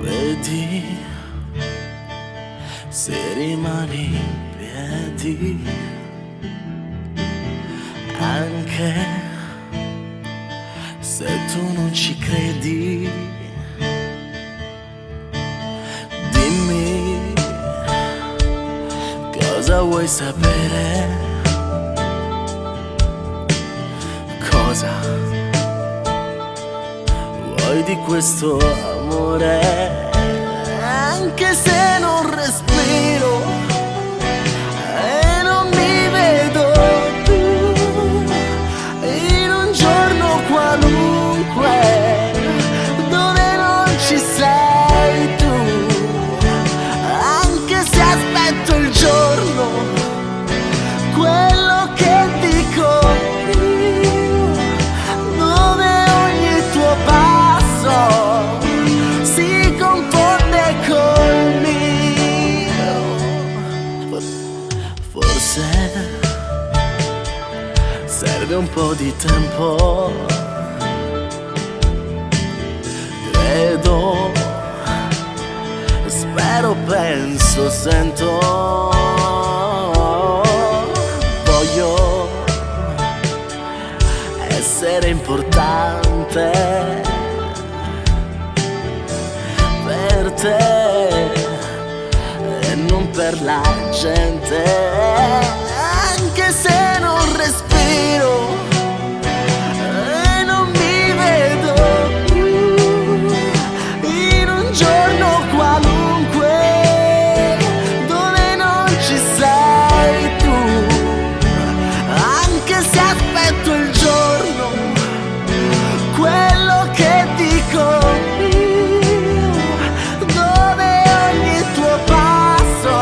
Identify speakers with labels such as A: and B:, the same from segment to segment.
A: Vedi, se rimani in piedi, anche se tu non ci credi, dimmi cosa vuoi sapere, cosa vuoi di questo amore, anche se non respiro e non mi vedo più, in un giorno qualunque dove non ci sei tu, anche se aspetto il giorno, quello che dico io, dove ogni tuo passo si confonde col mio. Forse serve un po' di tempo, credo, spero, penso, sento, voglio essere importante per te e non per la gente, anche se non respiro e non mi vedo più, in un giorno qualunque dove non ci sei tu, anche se aspetto il giorno, quello che dico io, dove ogni tuo passo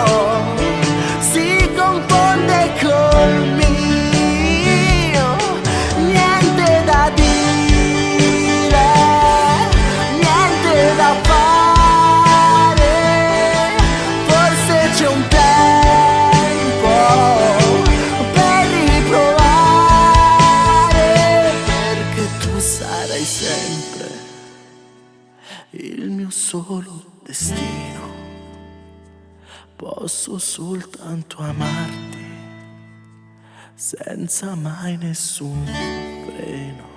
A: si confonde col mio. Niente da dire, niente da fare, forse c'è un tempo per riprovare, perché tu sarai sempre il mio solo destino. Posso soltanto amarti senza mai nessun freno.